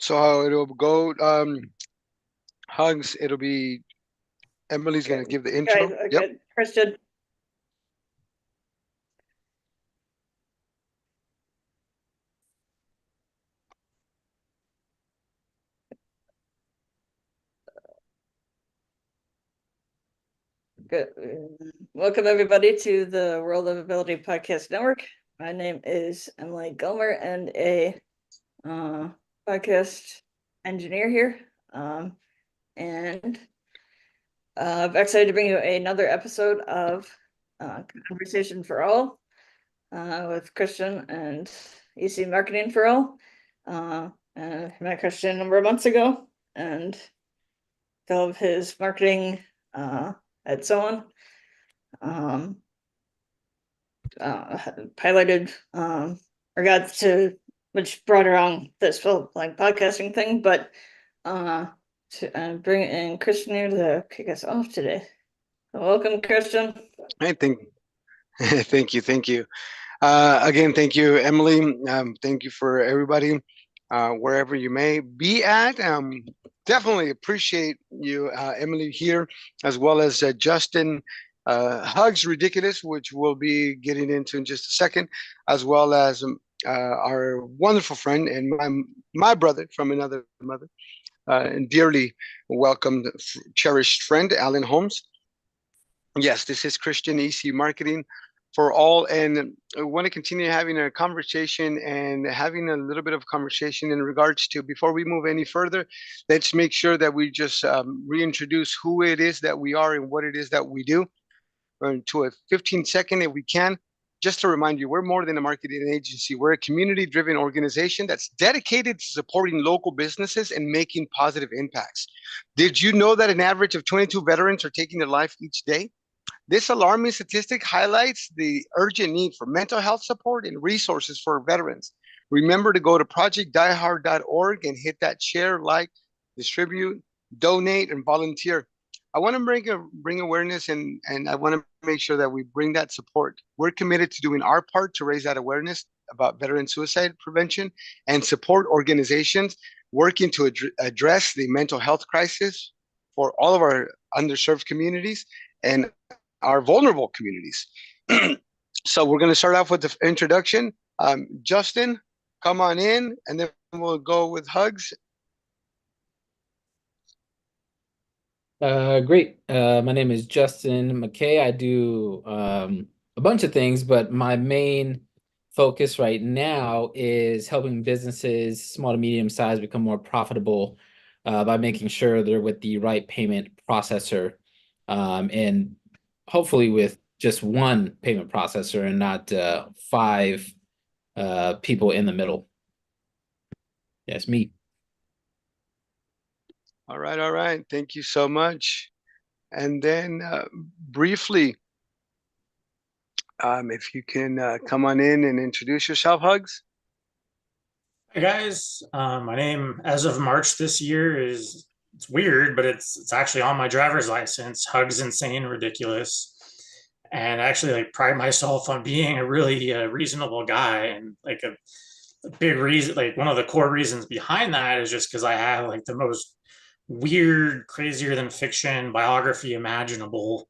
So how it'll go, Hugs, it'll be Emily's going to give the intro. Okay, Yep. good. Christian. Good. Welcome everybody to the World of Ability Podcast Network. My name is Emily Gomer and a podcast engineer here. And I'm excited to bring you another episode of Conversation for All with Christian and EC Marketing for All. I met Christian a number of months ago and developed his marketing at Zone. Piloted or got to, which brought around this whole like podcasting thing, but to bring in Christian here to kick us off today. So welcome, Christian. I think, thank you. Again, thank you, Emily. Thank you for everybody, wherever you may be at. Definitely appreciate you, Emily, here, as well as Justen. Hugs Ridiculous, which we'll be getting into in just a second, as well as our wonderful friend and my brother from another mother, and dearly welcomed, cherished friend, Alan Holmes. Yes, this is Christian EC Marketing for All, and I want to continue having a conversation and having a little bit of conversation in regards to, before we move any further, let's make sure that we just reintroduce who it is that we are and what it is that we do to a 15-second if we can. Just to remind you, we're more than a marketing agency. We're a community-driven organization that's dedicated to supporting local businesses and making positive impacts. Did you know that an average of 22 veterans are taking their life each day? This alarming statistic highlights the urgent need for mental health support and resources for veterans. Remember to go to projectdiehard.org and hit that share, like, distribute, donate, and volunteer. I want to bring awareness, and I want to make sure that we bring that support. We're committed to doing our part to raise that awareness about veteran suicide prevention and support organizations working to address the mental health crisis for all of our underserved communities and our vulnerable communities. So we're going to start off with the introduction. Justen, come on in, and then we'll go with Hugs. Great. My name is Justen McKay. I do a bunch of things, but my main focus right now is helping businesses, small to medium size, become more profitable by making sure they're with the right payment processor, and hopefully with just one payment processor and not five people in the middle. Yes, me. All right, all right. Thank you so much. And then briefly, if you can come on in and introduce yourself, Hugs. Hey guys, my name as of March this year is, it's weird, but it's actually on my driver's license. Hugs Insane Ridiculous, and I actually like pride myself on being a really reasonable guy, and like a big reason, like one of the core reasons behind that is just because I have like the most weird, crazier than fiction biography imaginable.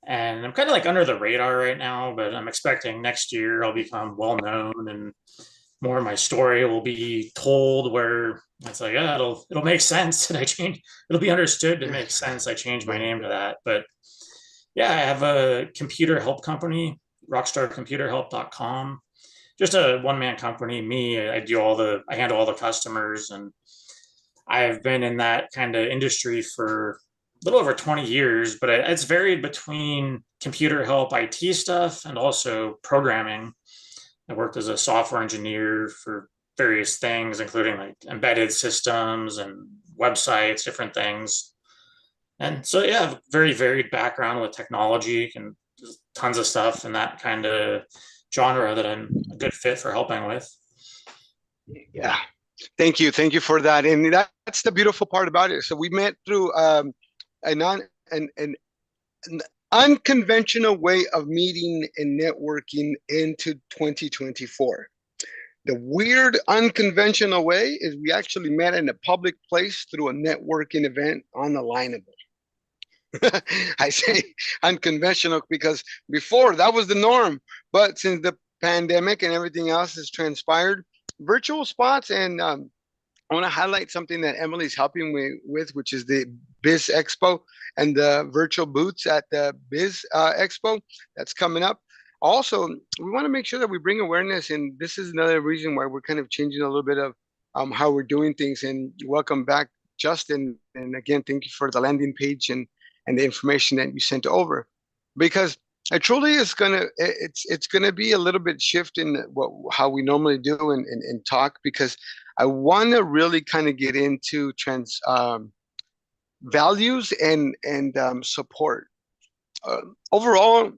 And I'm kind of like under the radar right now, but I'm expecting next year I'll become well known and more of my story will be told where it's like, yeah, it'll make sense. And it'll be understood to make sense. I changed my name to that. But yeah, I have a computer help company, rockstarcomputerhelp.com. Just a one-man company. I handle all the customers, and I've been in that kind of industry for a little over 20 years, but it's varied between computer help IT stuff and also programming. I worked as a software engineer for various things, including like embedded systems and websites, different things. And so, yeah, very varied background with technology and tons of stuff in that kind of genre that I'm a good fit for helping with. Yeah, thank you for that. And that's the beautiful part about it. So we met through an unconventional way of meeting and networking into 2024. The weird, unconventional way is we actually met in a public place through a networking event on Alignable. I say unconventional because before that was the norm, but since the pandemic and everything else has transpired, virtual spots and I want to highlight something that Emily's helping me with, which is the Biz Expo and the virtual booths at the Biz Expo that's coming up. Also, we want to make sure that we bring awareness, and this is another reason why we're kind of changing a little bit of how we're doing things. And welcome back, Justin. And again, thank you for the landing page and the information that you sent over, because it truly is it's gonna be a little bit shift in what how we normally do and talk, because I want to really kind of get into trans values and support. Overall,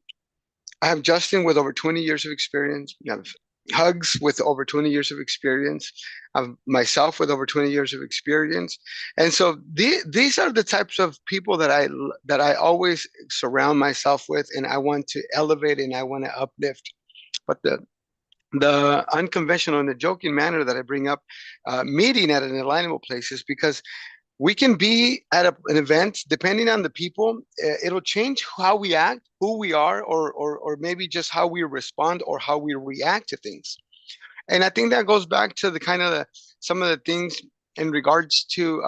I have Justin with over 20 years of experience. I have Hugs with over 20 years of experience. I have myself with over 20 years of experience. And so these are the types of people that I always surround myself with, and I want to elevate and I want to uplift. But the unconventional and the joking manner that I bring up meeting at an alignable place is because we can be at an event, depending on the people, it'll change how we act, who we are, or maybe just how we respond or how we react to things. And I think that goes back to the kind of some of the things in regards to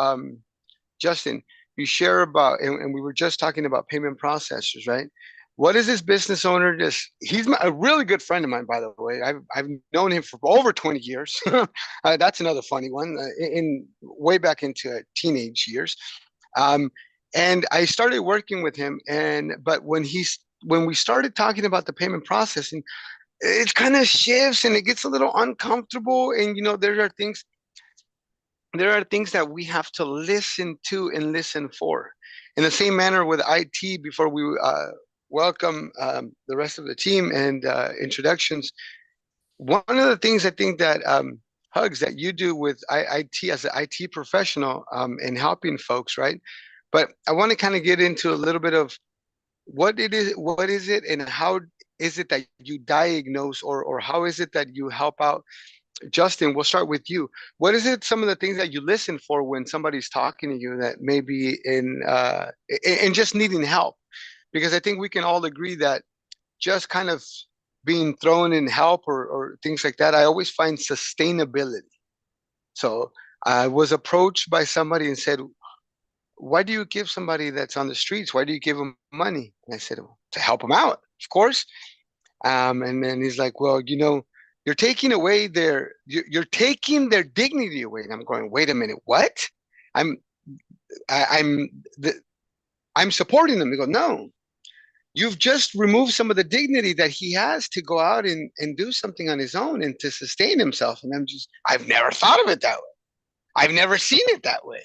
Justin, you share about, and we were just talking about payment processors, right? What is this business owner just, he's a really good friend of mine, by the way. I've known him for over 20 years. That's another funny one, in way back into teenage years. Um, and I started working with him, but when we started talking about the payment processing, it kind of shifts and it gets a little uncomfortable. And there are things that we have to listen to and listen for. In the same manner with IT, before we welcome the rest of the team and introductions, one of the things I think that Hugs that you do with IT as an IT professional in helping folks, right? But I want to kind of get into a little bit of what is it, and how is it that you diagnose, or how is it that you help out. Justin, we'll start with you. What is it, some of the things that you listen for when somebody's talking to you that may be in just needing help? Because I think we can all agree that just kind of being thrown in help or things like that, I always find sustainability. So I was approached by somebody and said, why do you give somebody that's on the streets, why do you give them money? And I said, well, to help them out, of course. And then he's like, well, you're taking away you're taking their dignity away. And I'm going, wait a minute, what? I'm I, I'm I'm supporting them. They go, no, you've just removed some of the dignity that he has to go out and do something on his own and to sustain himself. And I've never thought of it that way. I've never seen it that way.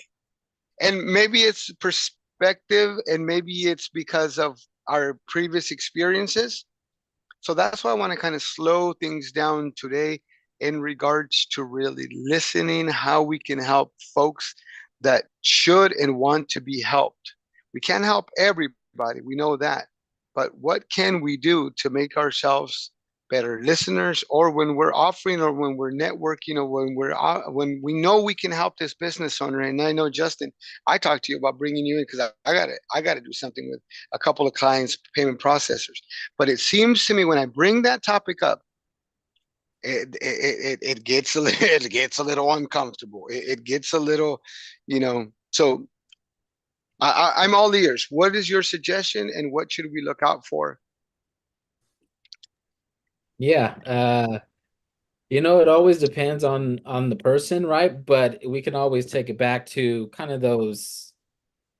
And maybe it's perspective, and maybe it's because of our previous experiences. So that's why I want to kind of slow things down today in regards to really listening, how we can help folks that should and want to be helped. We can't help everybody, we know that. But what can we do to make ourselves better listeners, or when we're offering, or when we're networking, or when we know we can help this business owner? And I know, Justin, I talked to you about bringing you in because I got to do something with a couple of clients, payment processors. But it seems to me when I bring that topic up, it gets it gets a little uncomfortable. It gets a little, So I'm all ears. What is your suggestion, and what should we look out for? Yeah, it always depends on the person, right? But we can always take it back to kind of those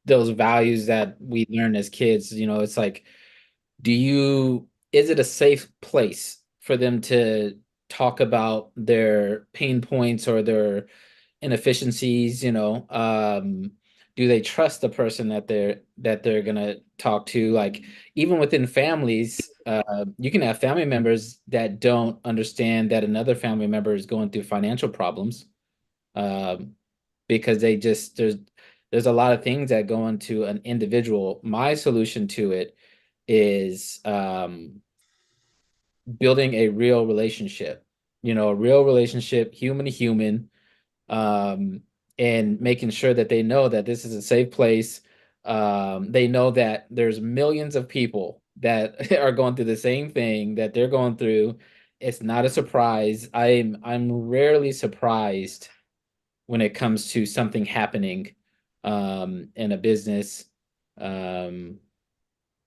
values that we learn as kids. It's like, is it a safe place for them to talk about their pain points or their inefficiencies? Do they trust the person that they're gonna talk to? Like, even within families, you can have family members that don't understand that another family member is going through financial problems, um, because there's a lot of things that go into an individual. My solution to it is building a real relationship. a real relationship, human to human, and making sure that they know that this is a safe place. They know that there's millions of people that are going through the same thing that they're going through. It's not a surprise. I'm rarely surprised when it comes to something happening in a business. Um,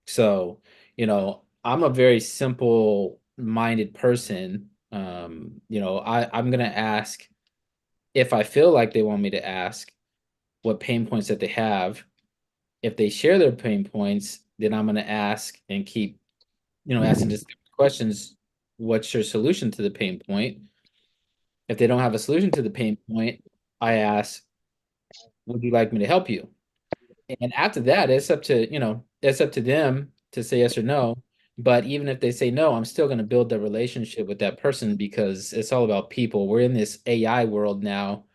so, I'm a very simple minded person. I'm gonna ask if I feel like they want me to ask what pain points that they have. If they share their pain points, then I'm gonna ask and keep, asking just questions. What's your solution to the pain point? If they don't have a solution to the pain point, I ask, would you like me to help you? And after that, it's up to them to say yes or no. But even if they say no, I'm still going to build the relationship with that person because it's all about people. We're in this AI world now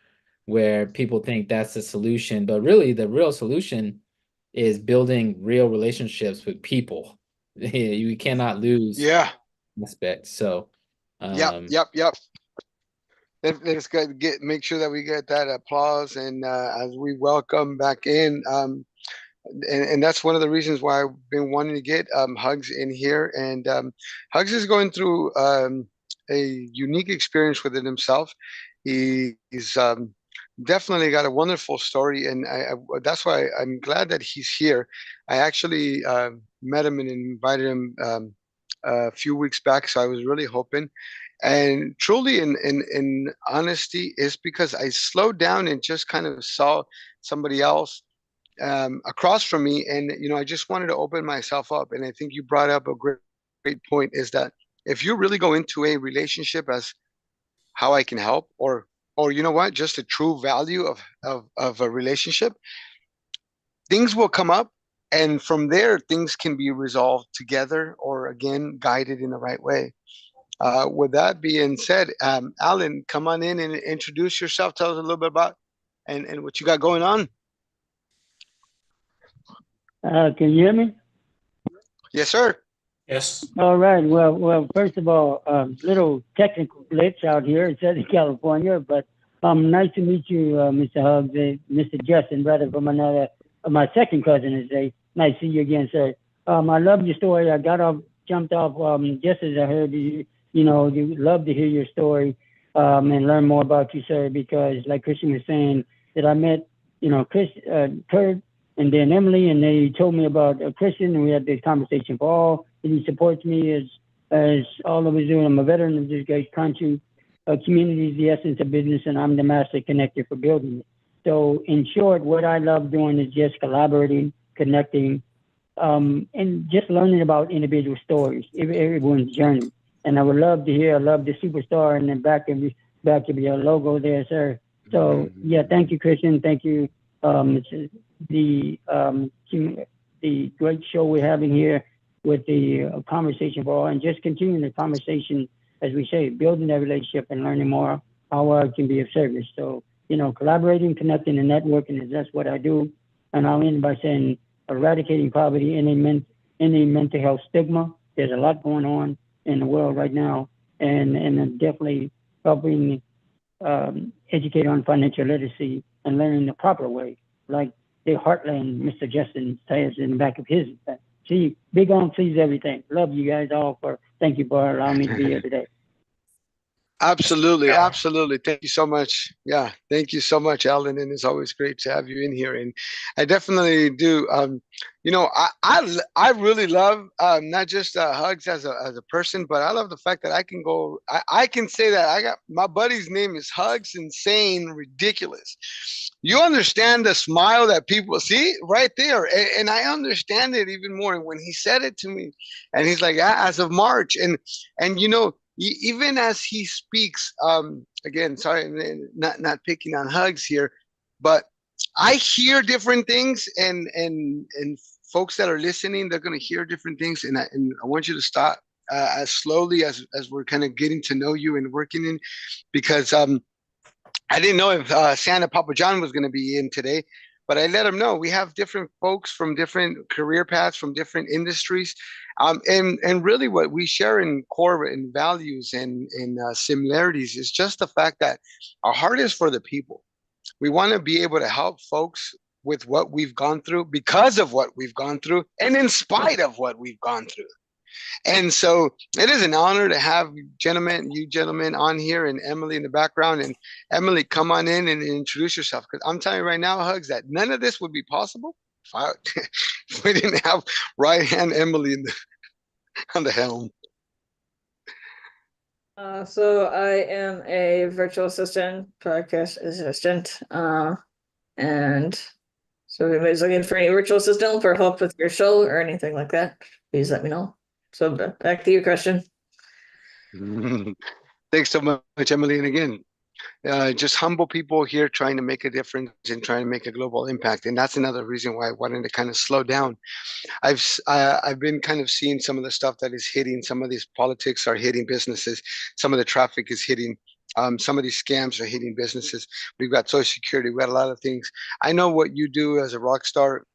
where people think that's the solution, but really the real solution is building real relationships with people. You cannot lose Yeah. aspect. So, Yep. um, Yep. Yep. Let's make sure that we get that applause, and as we welcome back in, and that's one of the reasons why I've been wanting to get Hugs in here. And Hugs is going through a unique experience within himself. He's definitely got a wonderful story, and that's why I'm glad that he's here. I actually met him and invited him a few weeks back, so I was really hoping. And truly, in honesty, is because I slowed down and just kind of saw somebody else across from me, and I just wanted to open myself up. And I think you brought up a great point, is that if you really go into a relationship as how I can help, or you know what, just the true value of a relationship, things will come up, and from there things can be resolved together, or again guided in the right way. With that being said, Alan, come on in and introduce yourself. Tell us a little bit about and what you got going on. Can you hear me? Yes, sir. Yes. All right. Well. First of all, little technical glitch out here in Southern California, but nice to meet you, Mr. Hugs, Mr. Justin, brother from another, my second cousin is a nice to see you again, sir. I love your story. I jumped off, just as I heard you. You love to hear your story, and learn more about you, sir. Because like Christian was saying, that I met, Kurt, and then Emily, and they told me about Christian, and we had this conversation for all. And he supports me as all of us do. I'm a veteran of this great country. Community is the essence of business, and I'm the master connector for building it. So, in short, what I love doing is just collaborating, connecting, and just learning about individual stories, everyone's journey. And I would love to hear. I love the superstar in the back of your logo there, sir. So, yeah, thank you, Christian. Thank you. It's the great show we're having here with the conversation for all, and just continuing the conversation, as we say, building that relationship and learning more how I can be of service. So, collaborating, connecting, and networking that's what I do. And I'll end by saying eradicating poverty, any mental health stigma. There's a lot going on in the world right now, and definitely helping educate on financial literacy and learning the proper way, like the heartland Mr. Justen says in the back of his. See, big on please everything. Love you guys all thank you for allowing me to be here today. Absolutely, absolutely. Thank you so much. Yeah, thank you so much, Alan. And it's always great to have you in here. And I definitely do. I really love not just Hugs as a person, but I love the fact that I can go. I can say that I got my buddy's name is Hugs Insane Ridiculous. You understand the smile that people see right there, and I understand it even more when he said it to me, and he's like, as of March, and even as he speaks, again, sorry, not picking on Hugs here, but I hear different things, and folks that are listening, they're going to hear different things, and I want you to stop as slowly as we're kind of getting to know you and working in, because I didn't know if Santa Papa John was going to be in today, but I let him know we have different folks from different career paths, from different industries, And really what we share in core and values and similarities is just the fact that our heart is for the people. We want to be able to help folks with what we've gone through, because of what we've gone through, and in spite of what we've gone through. And so it is an honor to have you gentlemen on here, and Emily in the background. And Emily, come on in and introduce yourself, because I'm telling you right now, Hugs, that none of this would be possible if we didn't have right hand Emily on the helm. So I am a virtual assistant, podcast assistant, and so if anybody's looking for any virtual assistant for help with your show or anything like that, please let me know. So back to you, Christian. Thanks so much, Emily. And again, just humble people here trying to make a difference and trying to make a global impact. And that's another reason why I wanted to kind of slow down. I've been kind of seeing some of the stuff that is hitting. Some of these politics are hitting businesses. Some of the traffic is hitting. Some of these scams are hitting businesses. We've got Social Security. We've got a lot of things. I know what you do as a rock star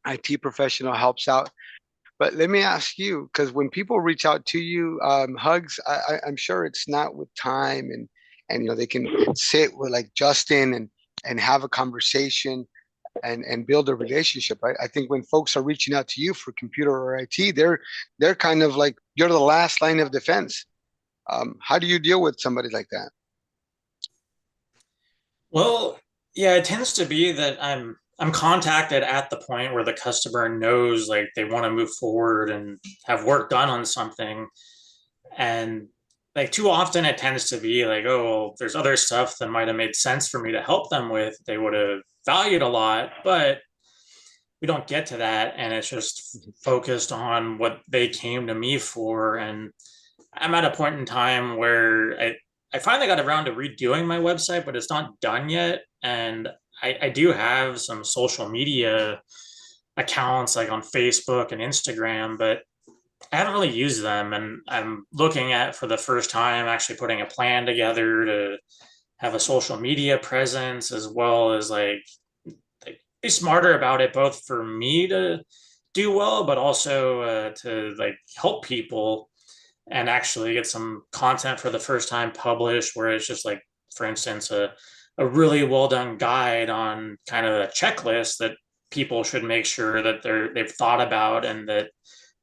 IT professional helps out. But let me ask you, because when people reach out to you, Hugs, I'm sure it's not with time, and they can sit with like Justen and have a conversation and build a relationship. I think when folks are reaching out to you for computer or IT, they're kind of like, you're the last line of defense. How do you deal with somebody like that? Well, yeah, it tends to be that I'm contacted at the point where the customer knows like they want to move forward and have work done on something. And like too often it tends to be like, oh, well, there's other stuff that might have made sense for me to help them with. They would have valued a lot, but we don't get to that. And it's just focused on what they came to me for. And I'm at a point in time where I finally got around to redoing my website, but it's not done yet. And I do have some social media accounts like on Facebook and Instagram, but I haven't really used them. And I'm looking at for the first time actually putting a plan together to have a social media presence, as well as like be smarter about it, both for me to do well, but also to like help people and actually get some content for the first time published, where it's just like, for instance, a really well done guide on kind of a checklist that people should make sure that they've thought about, and that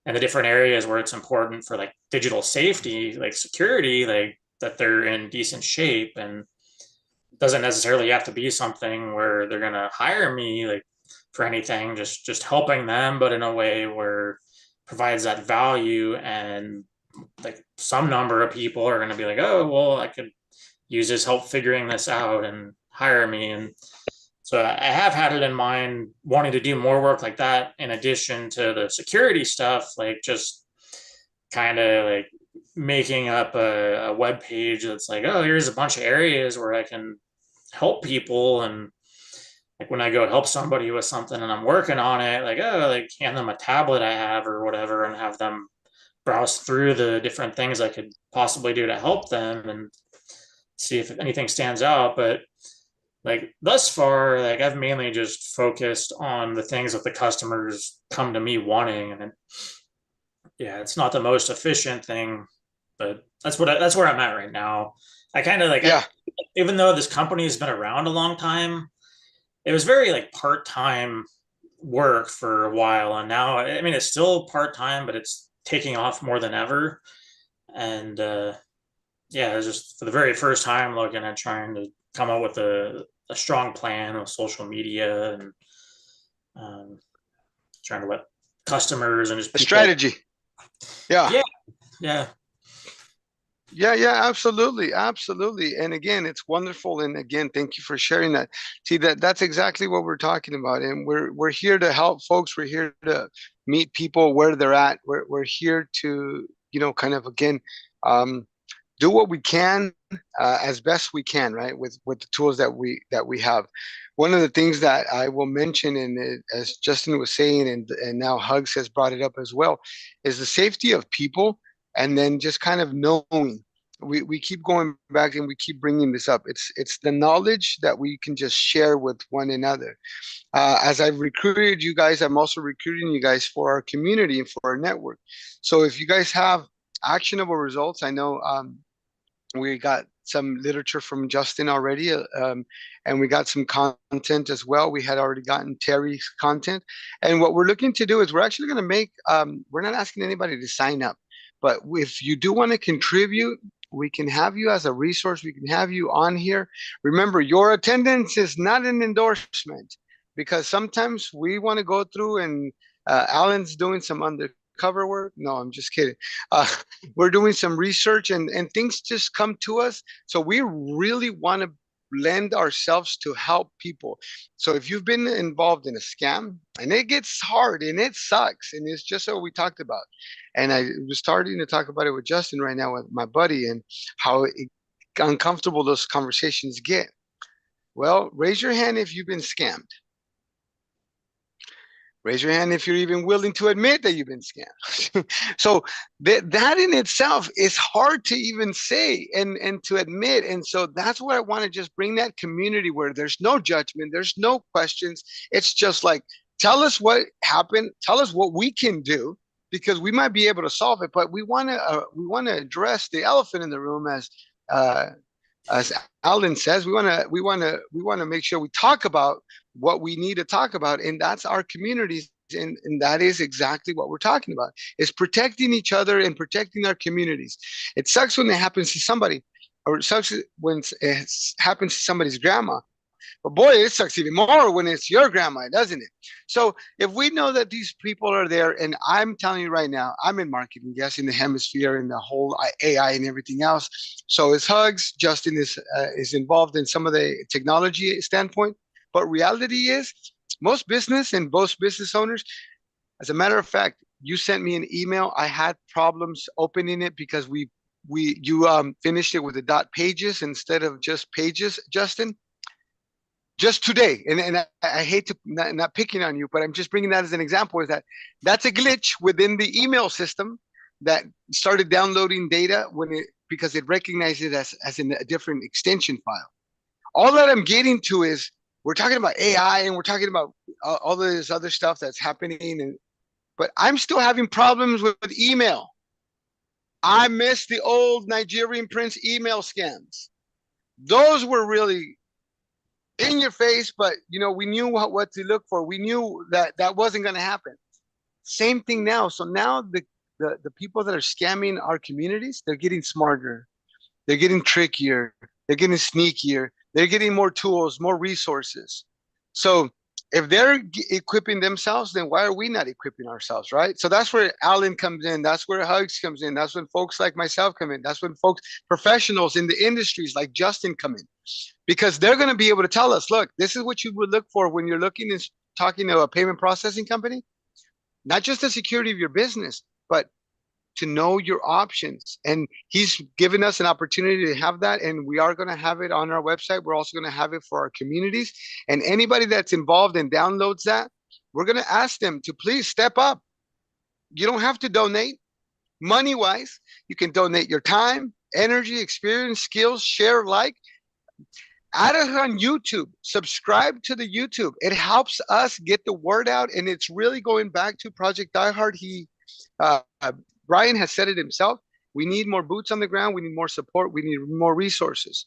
and the different areas where it's important for like digital safety, like security, like that they're in decent shape. And doesn't necessarily have to be something where they're going to hire me like for anything, just helping them, but in a way where provides that value. And like some number of people are going to be like, oh, well, I could use this help figuring this out and hire me. And so I have had it in mind wanting to do more work like that, in addition to the security stuff, like just kind of like making up a web page that's like, oh, here's a bunch of areas where I can help people. And like when I go help somebody with something and I'm working on it, like, oh, like hand them a tablet I have or whatever, and have them browse through the different things I could possibly do to help them and see if anything stands out. But like thus far, like I've mainly just focused on the things that the customers come to me wanting. And yeah, it's not the most efficient thing, but that's where I'm at right now. I kind of like, Yeah. even though this company has been around a long time, it was very like part-time work for a while. And now, I mean, it's still part-time, but it's taking off more than ever. And yeah, it's just for the very first time looking at trying to come up with a strong plan of social media, and trying to let customers and just A people. strategy. Yeah. Yeah. Yeah, absolutely. Absolutely. And again, it's wonderful. And again, thank you for sharing that. See, that's exactly what we're talking about. And we're here to help folks. We're here to meet people where they're at. We're here to, kind of again, do what we can as best we can, right? With the tools that we have. One of the things that I will mention, and as Justen was saying, and now Hugs has brought it up as well, is the safety of people. And then just kind of knowing we keep going back and we keep bringing this up. It's the knowledge that we can just share with one another. As I've recruited you guys, I'm also recruiting you guys for our community and for our network. So if you guys have actionable results, I know we got some literature from Justen already, and we got some content as well. We had already gotten Terry's content. And what we're looking to do is we're actually going to make, we're not asking anybody to sign up, but if you do want to contribute, we can have you as a resource. We can have you on here. Remember, your attendance is not an endorsement, because sometimes we want to go through and Alan's doing some undercover work. No, I'm just kidding. Uh, we're doing some research and things just come to us. So we really want to lend ourselves to help people. So if you've been involved in a scam and it gets hard and it sucks, and it's just what we talked about. And I was starting to talk about it with Justen right now with my buddy, and how uncomfortable those conversations get. Well, raise your hand if you've been scammed. Raise your hand if you're even willing to admit that you've been scammed. So that in itself is hard to even say and to admit. And so that's why I want to just bring that community where there's no judgment, there's no questions. It's just like, tell us what happened, tell us what we can do, because we might be able to solve it. But we want to address the elephant in the room, uh, as Alan says. We want to make sure we talk about what we need to talk about, and that's our communities. And that is exactly what we're talking about, is protecting each other and protecting our communities. It sucks when it happens to somebody, or it sucks when it happens to somebody's grandma. But boy, it sucks even more when it's your grandma, doesn't it? So if we know that these people are there, and I'm telling you right now, I'm in marketing, yes, in the hemisphere, and the whole AI and everything else. So is Hugs. Justen is involved in some of the technology standpoint. But reality is, most business and most business owners, as a matter of fact, you sent me an email. I had problems opening it because you finished it with the dot pages instead of just pages, Justen. Just today, and I hate to not picking on you, but I'm just bringing that as an example, is that that's a glitch within the email system that started downloading data because it recognized it as in a different extension file. All that I'm getting to is, we're talking about AI and we're talking about all this other stuff that's happening, but I'm still having problems with email. I miss the old Nigerian prince email scams. Those were really in your face, but we knew what to look for. We knew that wasn't going to happen. Same thing now. So now the people that are scamming our communities, they're getting smarter, they're getting trickier, they're getting sneakier, they're getting more tools, more resources. So if they're equipping themselves, then why are we not equipping ourselves, right? So that's where Alan comes in. That's where Hugs comes in. That's when folks like myself come in. That's when professionals in the industries like Justen come in, because they're going to be able to tell us, look, this is what you would look for when you're looking and talking to a payment processing company. Not just the security of your business, but to know your options. And he's given us an opportunity to have that, and we are going to have it on our website. We're also going to have it for our communities, and anybody that's involved and downloads that, we're going to ask them to please step up. You don't have to donate money wise. You can donate your time, energy, experience, skills, share, like. Add us on YouTube. Subscribe to the YouTube. It helps us get the word out, and it's really going back to Project Diehard. uh, Brian has said it himself. We need more boots on the ground. We need more support. We need more resources.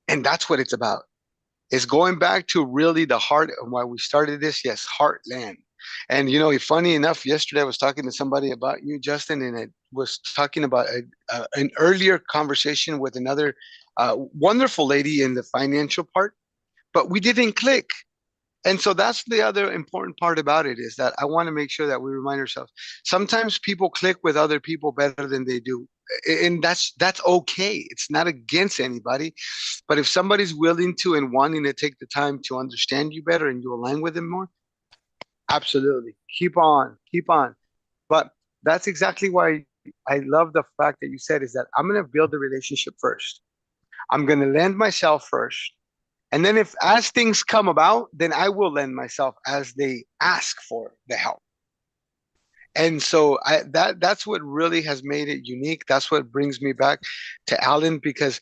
And that's what it's about. It's going back to really the heart of why we started this. Yes, heartland. And funny enough, yesterday I was talking to somebody about you, Justen, and I was talking about an earlier conversation with another wonderful lady in the financial part, but we didn't click. And so that's the other important part about it, is that I want to make sure that we remind ourselves. Sometimes people click with other people better than they do. And that's okay. It's not against anybody. But if somebody's willing to and wanting to take the time to understand you better and you align with them more, absolutely. Keep on, keep on. But that's exactly why I love the fact that you said, is that I'm going to build the relationship first. I'm going to lend myself first. And then as things come about, then I will lend myself as they ask for the help. And so that's what really has made it unique. That's what brings me back to Alan, because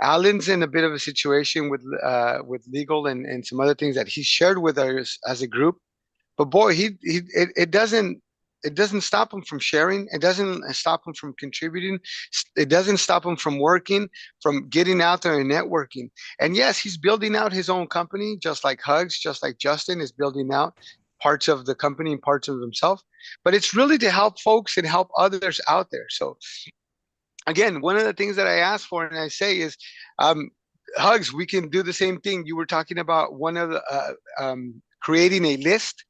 Alan's in a bit of a situation with legal and some other things that he shared with us as a group. But boy, it doesn't stop him from sharing. It doesn't stop him from contributing. It doesn't stop him from working, from getting out there and networking. And yes, he's building out his own company, just like Hugs, just like Justen is building out parts of the company and parts of himself. But it's really to help folks and help others out there. So again, one of the things that I ask for and I say is, um, Hugs, we can do the same thing. You were talking about one of the creating a list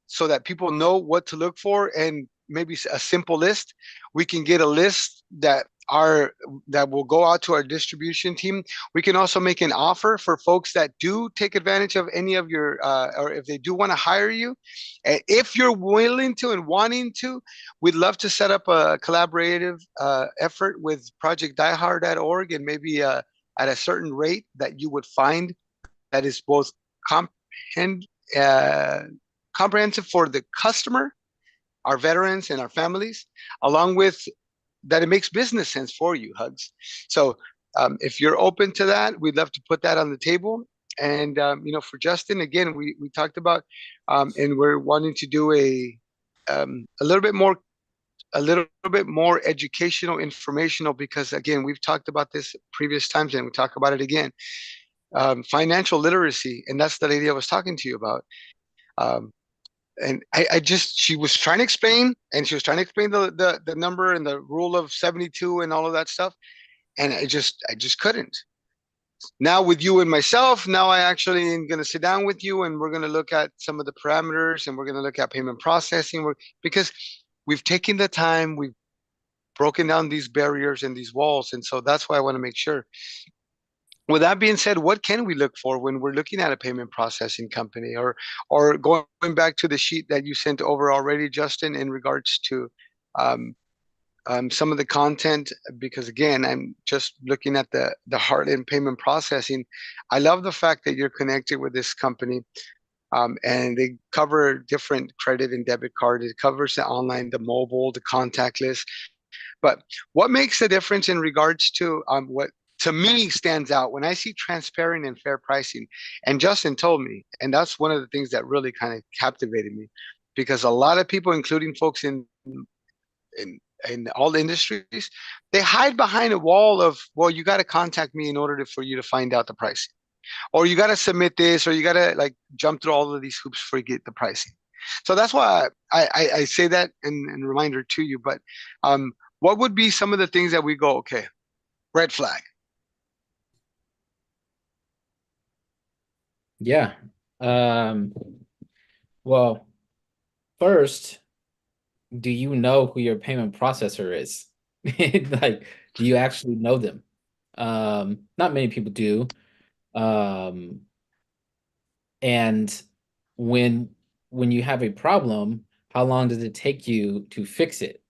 so that people know what to look for, and maybe a simple list. We can get a list that will go out to our distribution team. We can also make an offer for folks that do take advantage of any of your or if they do want to hire you. And if you're willing to and wanting to, we'd love to set up a collaborative effort with projectdiehard.org, and maybe at a certain rate that you would find that is both comprehend uh, comprehensive for the customer, our veterans, and our families, along with that it makes business sense for you, Hugs. So if you're open to that, we'd love to put that on the table. And for Justen, again, we talked about, and we're wanting to do a little bit more educational, informational, because again, we've talked about this previous times, and we talk about it again. Financial literacy, and that's the lady I was talking to you about. And she was trying to explain, and she was trying to explain the number and the rule of 72 and all of that stuff, and I just couldn't. Now with you and myself, now I actually am going to sit down with you, and we're going to look at some of the parameters, and we're going to look at payment processing, because we've taken the time, we've broken down these barriers and these walls, and so that's why I want to make sure. With that being said, what can we look for when we're looking at a payment processing company, or going back to the sheet that you sent over already, Justen, in regards to some of the content? Because again, I'm just looking at the Heartland payment processing. I love the fact that you're connected with this company, and they cover different credit and debit cards. It covers the online, the mobile, the contactless. But what makes the difference in regards to what to me stands out when I see transparent and fair pricing? And Justen told me, and that's one of the things that really kind of captivated me, because a lot of people, including folks in all industries, they hide behind a wall of, well, you got to contact me in order for you to find out the pricing, or you got to submit this, or you got to like jump through all of these hoops for get the pricing. So that's why I say that in reminder to you. But what would be some of the things that we go, okay, red flag? Yeah. Well, first, do you know who your payment processor is? Like, do you actually know them? Not many people do. And when you have a problem, how long does it take you to fix it?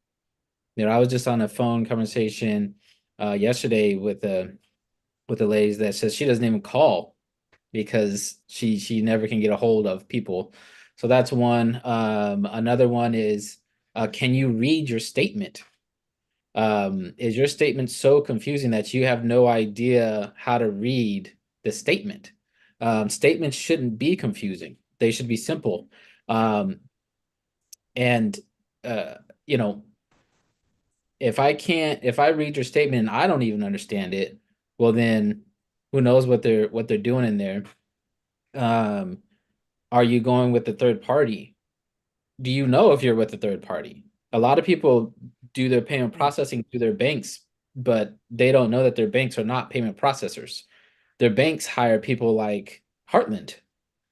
I was just on a phone conversation yesterday with the ladies that says she doesn't even call because she never can get a hold of people. So that's one. Another one is, can you read your statement? Is your statement so confusing that you have no idea how to read the statement? Statements shouldn't be confusing. They should be simple. And you know, if I read your statement and I don't even understand it, well then who knows what they're doing in there? Are you going with the third party? Do you know if you're with a third party? A lot of people do their payment processing through their banks, but they don't know that their banks are not payment processors. Their banks hire people like Heartland.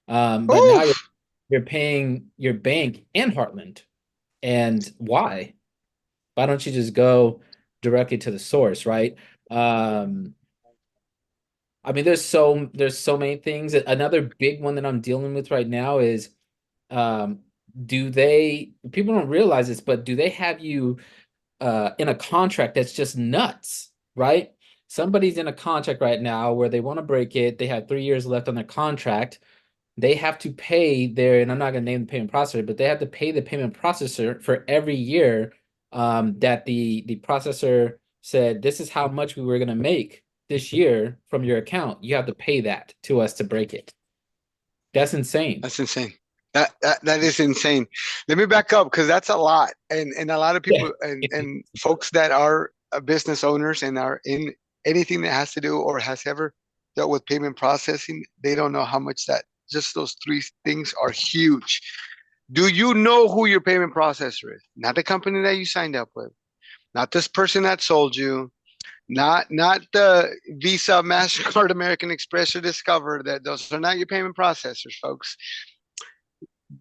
But now Oof. you're paying your bank and Heartland. And why? Why don't you just go directly to the source, right? I mean, there's so many things. Another big one that I'm dealing with right now is, people don't realize this, but do they have you in a contract that's just nuts, right? Somebody's in a contract right now where they want to break it. They have 3 years left on their contract. they have to pay their, and I'm not going to name the payment processor, but they have to pay the payment processor for every year that the processor said, this is how much we were going to make this year from your account. You have to pay that to us to break it. That's insane. That's insane. That is insane. Let me back up because that's a lot, and a lot of people and folks that are business owners and are in anything that has to do or has ever dealt with payment processing, they don't know how much that just those three things are huge. Do you know who your payment processor is? Not the company that you signed up with, not this person that sold you, not the Visa, MasterCard, American Express, or Discover. That those are not your payment processors, folks.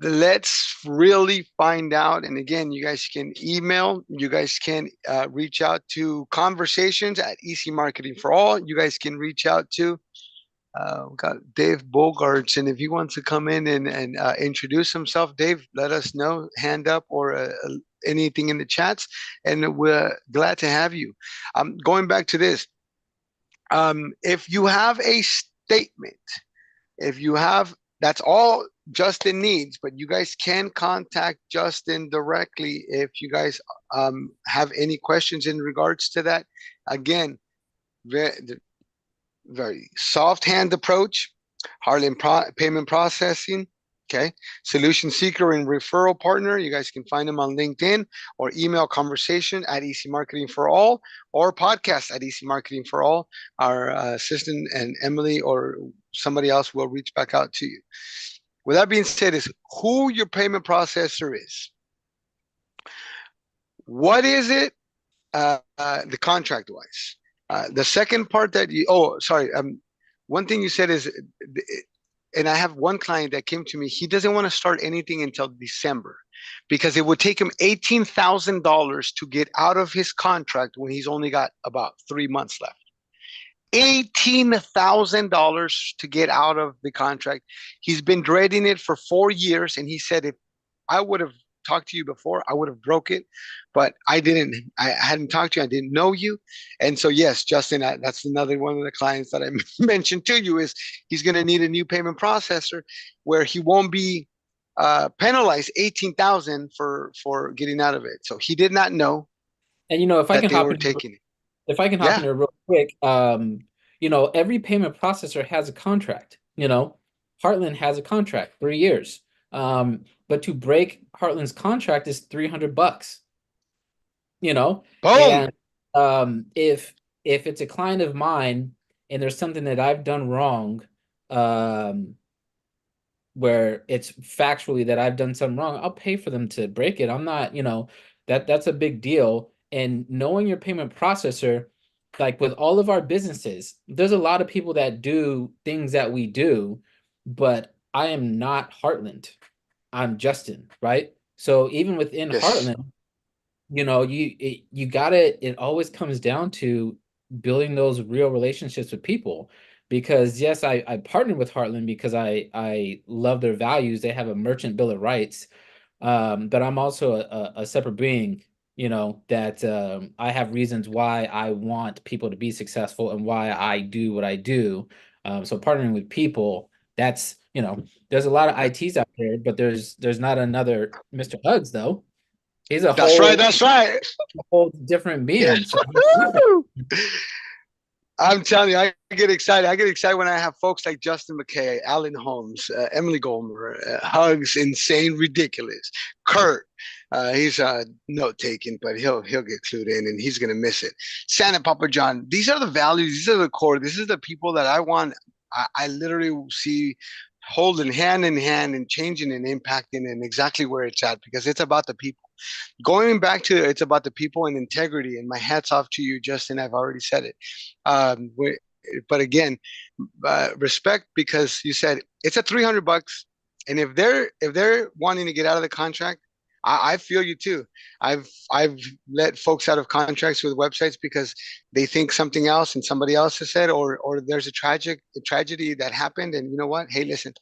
Let's really find out. And again, you guys can email, you guys can reach out to conversations at EC Marketing for All. You guys can reach out to we got Dave Bogarts, and if he wants to come in and introduce himself, Dave, let us know, hand up or anything in the chats, and we're glad to have you. Going back to this, if you have a statement, if you have, that's all Justen needs, but you guys can contact Justen directly if you guys have any questions in regards to that. Again, very soft hand approach, Heartland Payment Processing. Okay, solution seeker and referral partner. You guys can find them on LinkedIn or email conversation at EC Marketing for All or podcast at EC Marketing for All. Our assistant and Emily or somebody else will reach back out to you. With that being said, is who your payment processor is. What is it? The contract wise. The second part that you, one thing you said is, and I have one client that came to me, he doesn't want to start anything until December because it would take him $18,000 to get out of his contract when he's only got about 3 months left. $18,000 to get out of the contract. He's been dreading it for 4 years, and he said, if I would have talked to you before, I would have broke it, but I didn't. I hadn't talked to you. I didn't know you. And so, yes, Justen, that's another one of the clients that I mentioned to you is he's going to need a new payment processor where he won't be penalized $18,000 for getting out of it. So he did not know. And if I that can they hop were in, taking it. if I can hop in there real quick, every payment processor has a contract. Heartland has a contract, 3 years. But to break Heartland's contract is $300. Boom. And if it's a client of mine and there's something that I've done wrong, where it's factually that I've done something wrong, I'll pay for them to break it. I'm not, that's a big deal. And knowing your payment processor, like with all of our businesses, there's a lot of people that do things that we do, but I am not Heartland. I'm Justen, right? So even within Heartland, you gotta, it always comes down to building those real relationships with people. Because yes, I partnered with Heartland because I love their values. They have a merchant bill of rights. But I'm also a separate being, that I have reasons why I want people to be successful and why I do what I do. So partnering with people, that's, there's a lot of ITs out there, but there's not another Mr. Hugs though. He's a That's right. That's right. A whole different being. So I'm telling you, I get excited. I get excited when I have folks like Justen McKay, Alan Holmes, Emily Goldmer, Hugs, Insane Ridiculous, Kurt. He's note taking, but he'll get clued in, and he's gonna miss it. Santa Papa John. These are the values. These are the core. This is the people that I want. I literally see holding hand in hand and changing and impacting and exactly where it's at because it's about the people. Going back to it's about the people and integrity, and my hat's off to you, Justen. I've already said it. But again, respect because you said it's a $300, and if they're wanting to get out of the contract, I feel you too. I've let folks out of contracts with websites because they think something else and somebody else has said, or there's a tragedy that happened, and you know what? Hey, listen,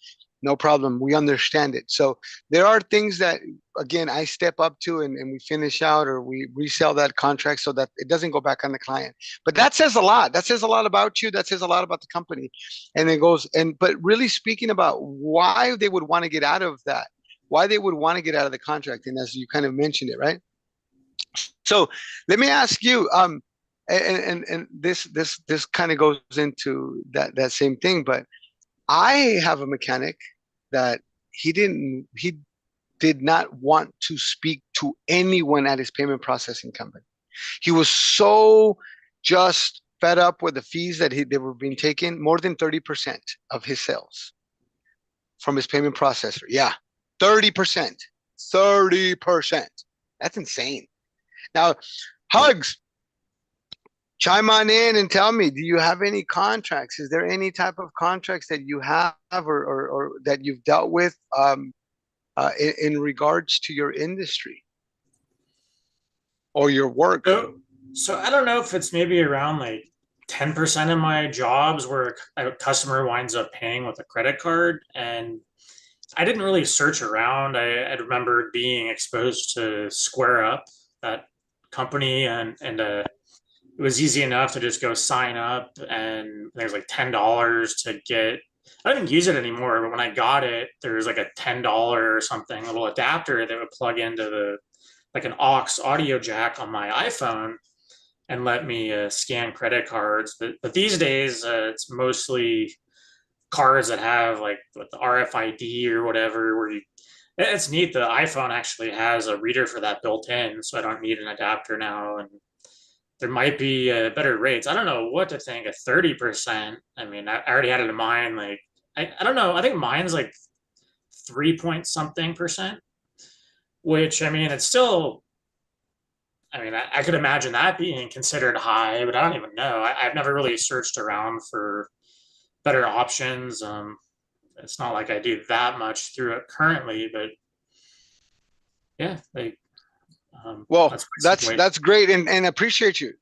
No problem. We understand it. So there are things that, again, I step up to and we finish out or we resell that contract so that it doesn't go back on the client. But that says a lot. That says a lot about you. That says a lot about the company. And it goes, but really speaking about why they would want to get out of that, why they would want to get out of the contract. And as you kind of mentioned it, right? So let me ask you, and this kind of goes into that same thing, but I have a mechanic that he did not want to speak to anyone at his payment processing company. He was so just fed up with the fees that they were being taken, more than 30% of his sales from his payment processor. Yeah, 30%. 30%. That's insane. Now, Hugs, chime on in and tell me, do you have any contracts? Is there any type of contracts that you have or that you've dealt with in regards to your industry or your work? So I don't know if it's maybe around like 10% of my jobs where a customer winds up paying with a credit card. And I didn't really search around. I remember being exposed to Square Up, that company, and it was easy enough to just go sign up, and there's like $10 to get. I didn't use it anymore, but when I got it, there was like a $10 or something little adapter that would plug into the like an aux audio jack on my iPhone and let me scan credit cards. But these days, it's mostly cards that have like the RFID or whatever. Where it's neat. The iPhone actually has a reader for that built in, so I don't need an adapter now. And there might be better rates. I don't know what to think. At 30%, I mean, I already had it in mind. Like, I don't know. I think mine's like 3 point something percent, which I mean, it's still. I mean, I could imagine that being considered high, but I don't even know. I've never really searched around for better options. It's not like I do that much through it currently, but yeah, like. Well, that's great, and appreciate you.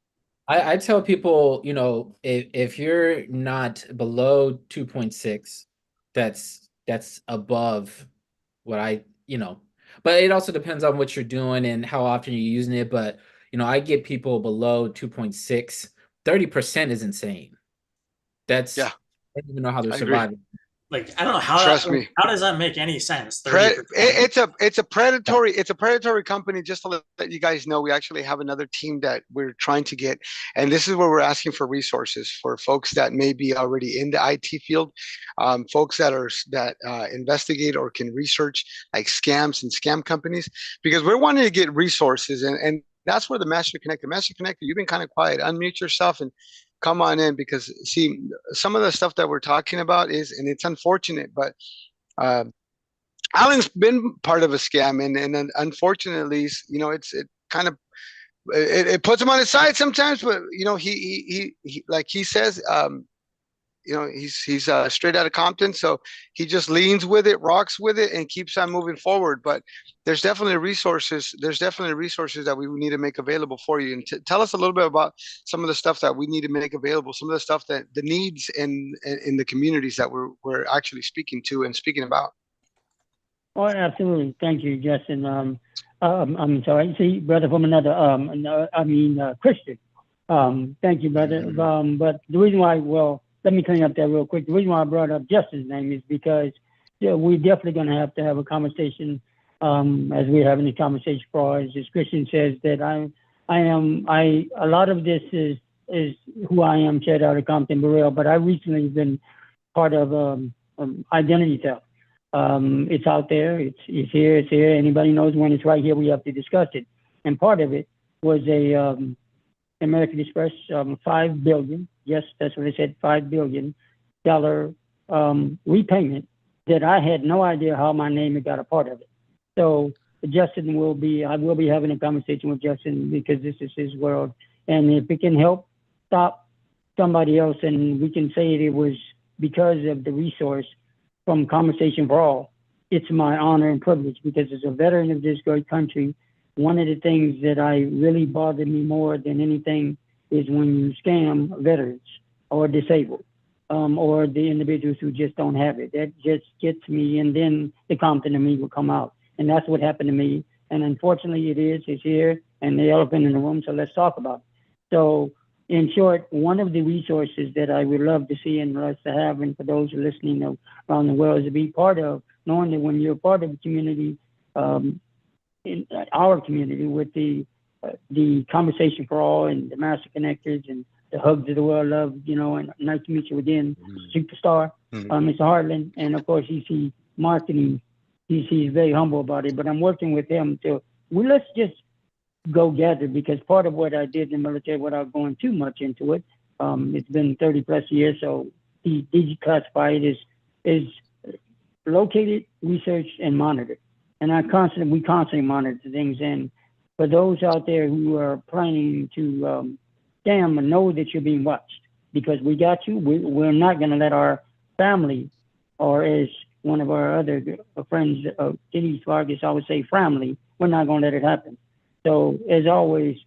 I tell people, you know, if you're not below 2.6, that's above what you know, but it also depends on what you're doing and how often you're using it. But, you know, I get people below 2.6, 30% is insane. That's, yeah, I don't even know how they're I agree. surviving. Like, I don't know how Trust me. How does that make any sense? It's a predatory company. Just to let you guys know, we actually have another team that we're trying to get, and this is where we're asking for resources for folks that may be already in the IT field, folks that investigate or can research like scams and scam companies, because we're wanting to get resources, and that's where the Master Connector, you've been kind of quiet. Unmute yourself and come on in, because see, some of the stuff that we're talking about is, and it's unfortunate, but Alan's been part of a scam, and unfortunately, you know, it kind of it puts him on his side sometimes, but you know, he like he says, you know, he's straight out of Compton, so he just leans with it, rocks with it, and keeps on moving forward. But there's definitely resources. There's definitely resources that we need to make available for you. And tell us a little bit about some of the stuff that we need to make available, some of the stuff that the needs in the communities that we're actually speaking to and speaking about. Oh, absolutely. Thank you, Justin. I'm sorry. See, brother from another. Christian. Thank you, brother. But the reason why, well, let me clean up that real quick. The reason why I brought up Justin's name is because we're definitely going to have a conversation, as we're having a conversation for us. As Christian says that a lot of this is who I am, straight out of Compton, Burrell, but I recently been part of identity theft. It's out there. It's here. Anybody knows when it's right here, we have to discuss it. And part of it was American Express, $5 billion. Yes, that's what I said, $5 billion repayment that I had no idea how my name had got a part of it. So Justin I will be having a conversation with Justin, because this is his world. And if it can help stop somebody else, and we can say it was because of the resource from Conversation for All, it's my honor and privilege, because as a veteran of this great country, one of the things that really bothered me more than anything is when you scam veterans or disabled. or the individuals who just don't have it. That just gets me, and then the Compton in me will come out. And that's what happened to me. And unfortunately, it's here, and the elephant in the room, so let's talk about it. So, in short, one of the resources that I would love to see and us to have, and for those listening around the world, is to be part of, knowing that when you're part of the community, in our community, with the Conversation for All and the Master Connectors and the Hugs of the World Love, and nice to meet you again, Superstar, Mr. Hartland, and of course, EC Marketing. He's very humble about it, but I'm working with him to, let's just go gather, because part of what I did in the military, without going too much into it, it's been 30 plus years, so he declassified it is located, researched, and monitored. And we constantly monitor things. And for those out there who are planning to scam, know that you're being watched, because we got you. We're not going to let our family, or as one of our other friends, Denise Vargas, always say, family, we're not going to let it happen. So, as always,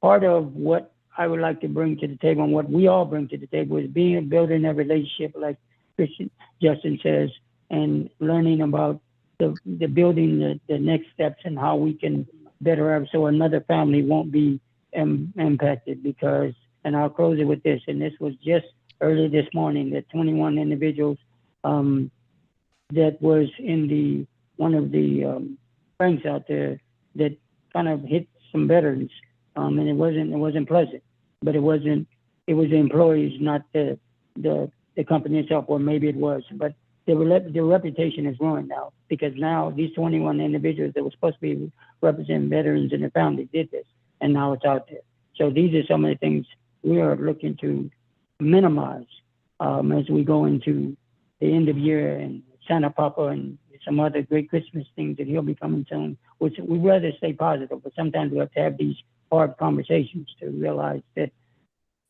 part of what I would like to bring to the table, and what we all bring to the table, is building a relationship, like Justen says, and learning about the building the next steps, and how we can better have, so another family won't be impacted. Because, and I'll close it with this, and this was just early this morning, that 21 individuals that was in one of the ranks out there that kind of hit some veterans, and it wasn't pleasant, but it was the employees, not the company itself, or maybe it was, but their reputation is ruined now, because now these 21 individuals that were supposed to be representing veterans and their families did this, and now it's out there. So these are some of the things we are looking to minimize as we go into the end of year, and Santa Papa and some other great Christmas things that he'll be coming soon, which we'd rather stay positive, but sometimes we have to have these hard conversations to realize that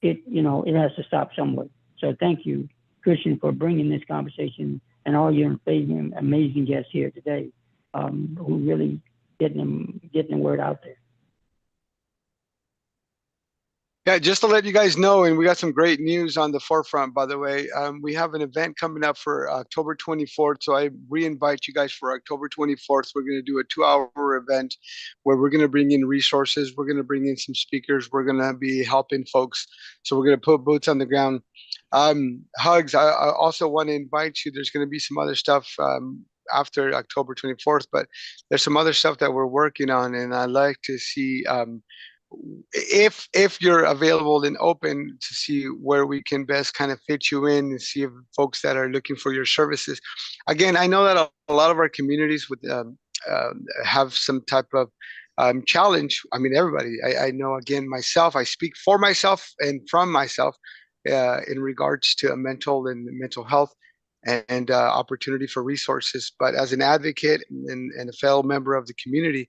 it has to stop somewhere. So thank you, Christian, for bringing this conversation, and all your amazing guests here today, who really getting the word out there. Yeah, just to let you guys know, and we got some great news on the forefront, by the way. We have an event coming up for October 24th, so I re-invite you guys for October 24th. We're going to do a 2-hour event where we're going to bring in resources. We're going to bring in some speakers. We're going to be helping folks. So we're going to put boots on the ground. Hugs, I also want to invite you. There's going to be some other stuff after October 24th, but there's some other stuff that we're working on, and I'd like to see if you're available and open to see where we can best kind of fit you in, and see if folks that are looking for your services. Again, I know that a lot of our communities would have some type of challenge. I mean, everybody. I know, again, myself, I speak for myself and from myself in regards to mental health and opportunity for resources. But as an advocate and a fellow member of the community,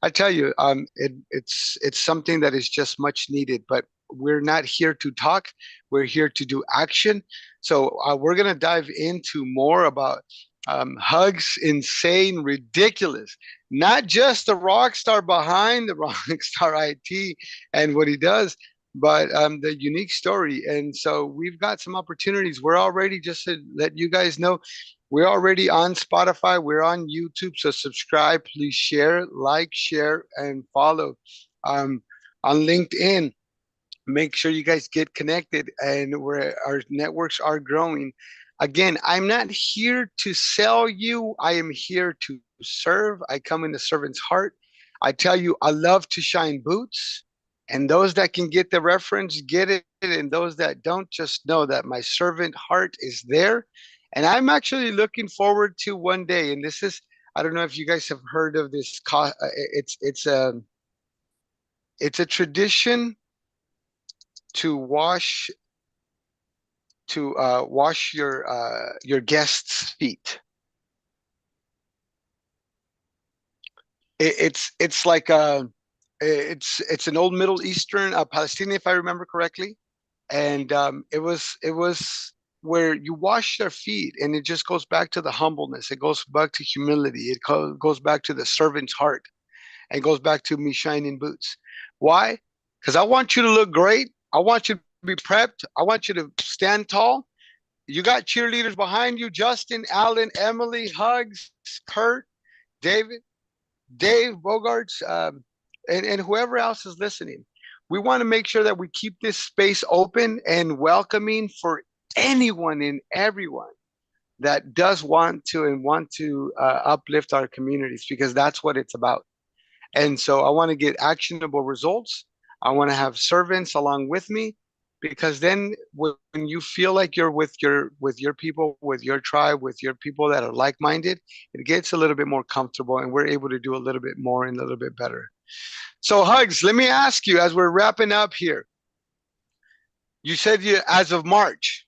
I tell you, it's something that is just much needed. But we're not here to talk; we're here to do action. So we're gonna dive into more about Hugs, insane, ridiculous. Not just the rock star behind the rock star IT and what he does, but the unique story. And so we've got some opportunities. We're already, just to let you guys know, we're already on Spotify. We're on YouTube. So subscribe, please share, share, and follow. On LinkedIn, make sure you guys get connected, and where our networks are growing. Again, I'm not here to sell you. I am here to serve. I come in the servant's heart. I tell you, I love to shine boots. And those that can get the reference, get it. And those that don't, just know that my servant heart is there. And I'm actually looking forward to one day. And this is, I don't know if you guys have heard of this. It's a tradition to wash your guests' feet. It's like it's an old Middle Eastern Palestinian, if I remember correctly, and it was where you wash their feet, and it just goes back to the humbleness. It goes back to humility. It goes back to the servant's heart, and goes back to me shining boots. Why? Because I want you to look great. I want you to be prepped. I want you to stand tall. You got cheerleaders behind you: Justin, Alan, Emily, Hugs, Kurt, David, Dave, Bogarts, and whoever else is listening. We want to make sure that we keep this space open and welcoming for anyone and everyone that does want to uplift our communities, because that's what it's about. And so I want to get actionable results. I want to have servants along with me, because then when you feel like you're with your people, with your tribe, with your people that are like-minded, it gets a little bit more comfortable, and we're able to do a little bit more and a little bit better. So Hugs, let me ask you, as we're wrapping up here, you said you as of March.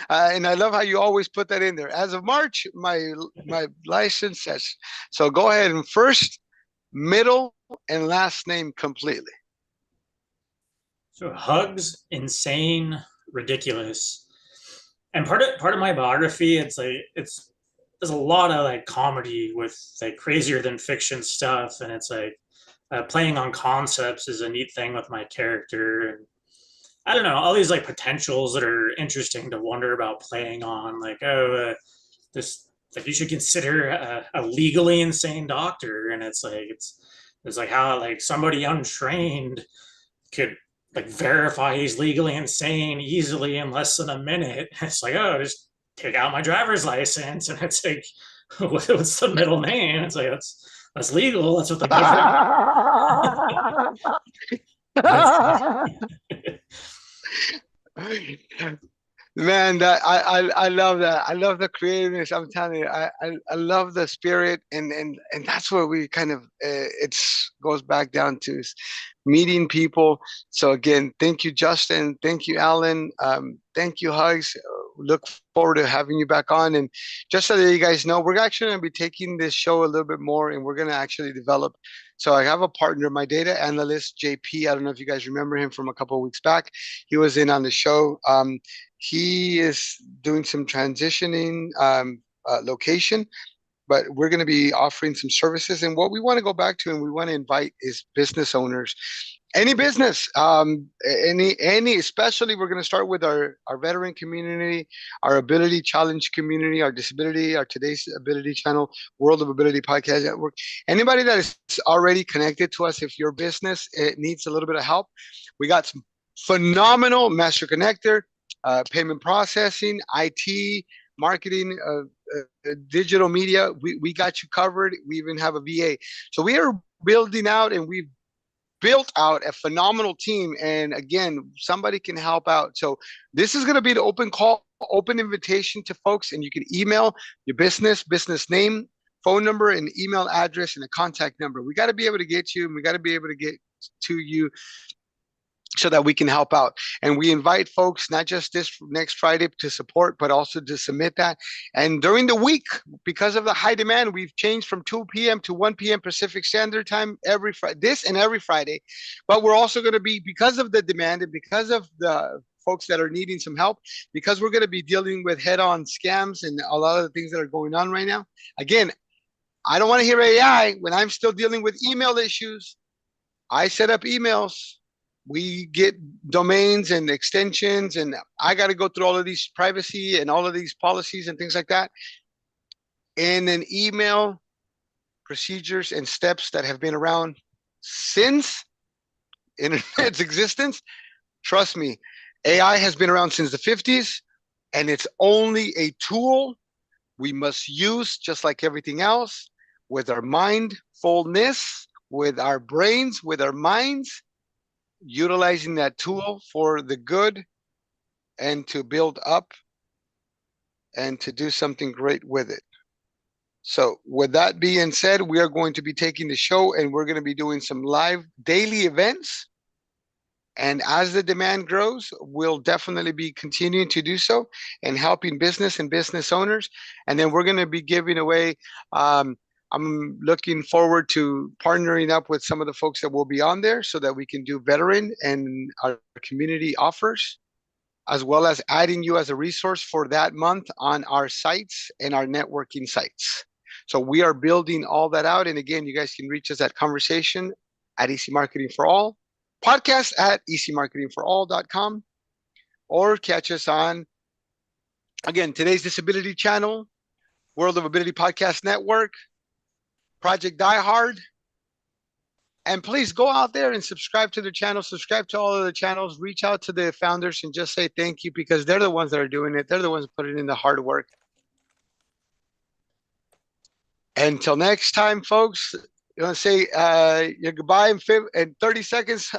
And I love how you always put that in there. As of March, my license says. So go ahead and first, middle, and last name completely. So Hugs, insane, ridiculous. And part of my biography, it's like there's a lot of like comedy with like crazier than fiction stuff, and it's like playing on concepts is a neat thing with my character. And I don't know, all these like potentials that are interesting to wonder about playing on, like, oh, this, like, you should consider a legally insane doctor, and it's like how like somebody untrained could like verify he's legally insane easily in less than a minute. It's like, oh, just take out my driver's license, and it's like, what's the middle name? It's like that's legal. That's what the government. Man, that I love that. I love the creativeness. I'm telling you, I love the spirit, and that's what we kind of it's goes back down to, is meeting people. So again, thank you, Justin. Thank you, Alan. Thank you, Hugs. Look forward to having you back on. And just so that you guys know, we're actually going to be taking this show a little bit more, and we're going to actually develop. So I have a partner, my data analyst, JP. I don't know if you guys remember him from a couple of weeks back. He was in on the show. He is doing some transitioning location, but we're going to be offering some services. And what we want to go back to and we want to invite is business owners. Any business, any, especially we're going to start with our veteran community, our ability challenge community, our disability, our Today's Ability channel, World of Ability Podcast Network. Anybody that is already connected to us, if your business it needs a little bit of help, we got some phenomenal master connector, payment processing, IT, marketing, digital media. We got you covered. We even have a VA. So we are building out, and we've built out a phenomenal team. And again, somebody can help out. So this is going to be the open call, open invitation to folks, and you can email your business name, phone number, and email address, and a contact number. We got to be able to get you, and we got to be able to get to you so that we can help out. And we invite folks, not just this next Friday to support, but also to submit that. And during the week, because of the high demand, we've changed from 2 p.m. to 1 p.m. Pacific Standard Time every Friday. But we're also going to be, because of the demand and because of the folks that are needing some help, because we're going to be dealing with head-on scams and a lot of the things that are going on right now. Again, I don't want to hear AI when I'm still dealing with email issues. I set up emails. We get domains and extensions, and I got to go through all of these privacy and all of these policies and things like that. And an email procedures and steps that have been around since internet's existence. Trust me, AI has been around since the 50s, and it's only a tool we must use, just like everything else, with our mindfulness, with our brains, with our minds, utilizing that tool for the good and to build up and to do something great with it. So with that being said, we are going to be taking the show, and we're going to be doing some live daily events. And as the demand grows, we'll definitely be continuing to do so and helping business and business owners. And then we're going to be giving away, I'm looking forward to partnering up with some of the folks that will be on there so that we can do veteran and our community offers, as well as adding you as a resource for that month on our sites and our networking sites. So we are building all that out. And again, you guys can reach us at conversation at EC Marketing for All, podcast at ecmarketingforall.com, or catch us on Again, today's Disability Channel, World of Ability Podcast Network, Project Die Hard. And please go out there and subscribe to the channel, subscribe to all of the channels, reach out to the founders and just say thank you, because they're the ones that are doing it. They're the ones putting in the hard work. Until next time, folks, you want to say your goodbye in 30 seconds.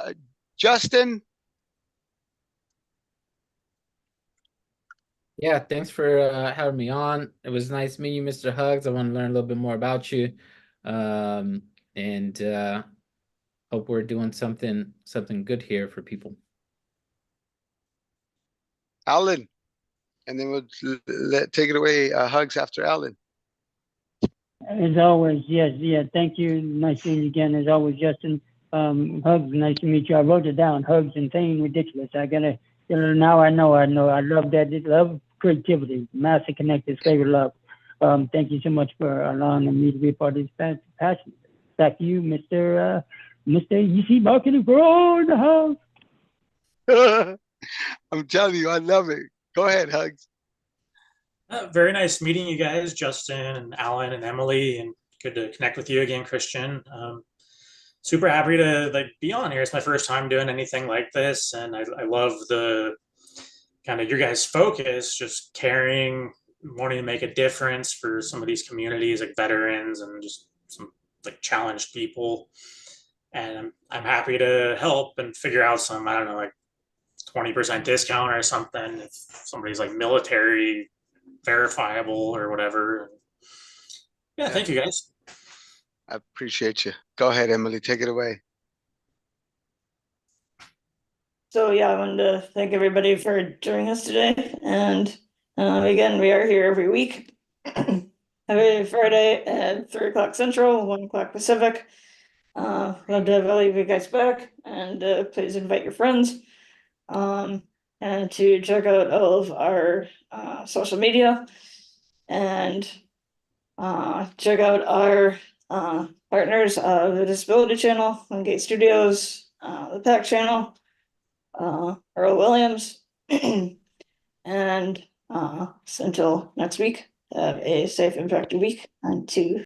Justen? Yeah, thanks for having me on. It was nice meeting you, Mr. Hugs. I want to learn a little bit more about you. And hope we're doing something good here for people. Alan? And then we'll take it away, Hugs after Alan. As always, yes, yeah, thank you. Nice seeing you again. As always, Justin. Hugs, nice to meet you. I wrote it down. Hugs and saying ridiculous. Now I know. I love that. Love creativity. Master Connectors, favorite love. Thank you so much for allowing me to be a part of this passion. Back to you, Mr. EC Marketing for all in the house. I'm telling you, I love it. Go ahead, Hugs. Very nice meeting you guys, Justin and Alan and Emily, and good to connect with you again, Christian. Super happy to be on here. It's my first time doing anything like this, and I love the kind of your guys' focus, just caring, wanting to make a difference for some of these communities like veterans and just some like challenged people. And I'm happy to help and figure out some, I don't know, like 20% discount or something if somebody's like military verifiable or whatever. Yeah, thank you guys. I appreciate you. Go ahead, Emily. Take it away. So yeah, I wanted to thank everybody for joining us today. And again, we are here every week, every Friday at 3 o'clock Central, 1 o'clock Pacific. Love to have all of you guys back, and please invite your friends. And to check out all of our social media, and check out our partners, the Disability Channel, Wingate Studios, the PAC Channel, Earl Williams. And until next week, have a safe and productive week, and to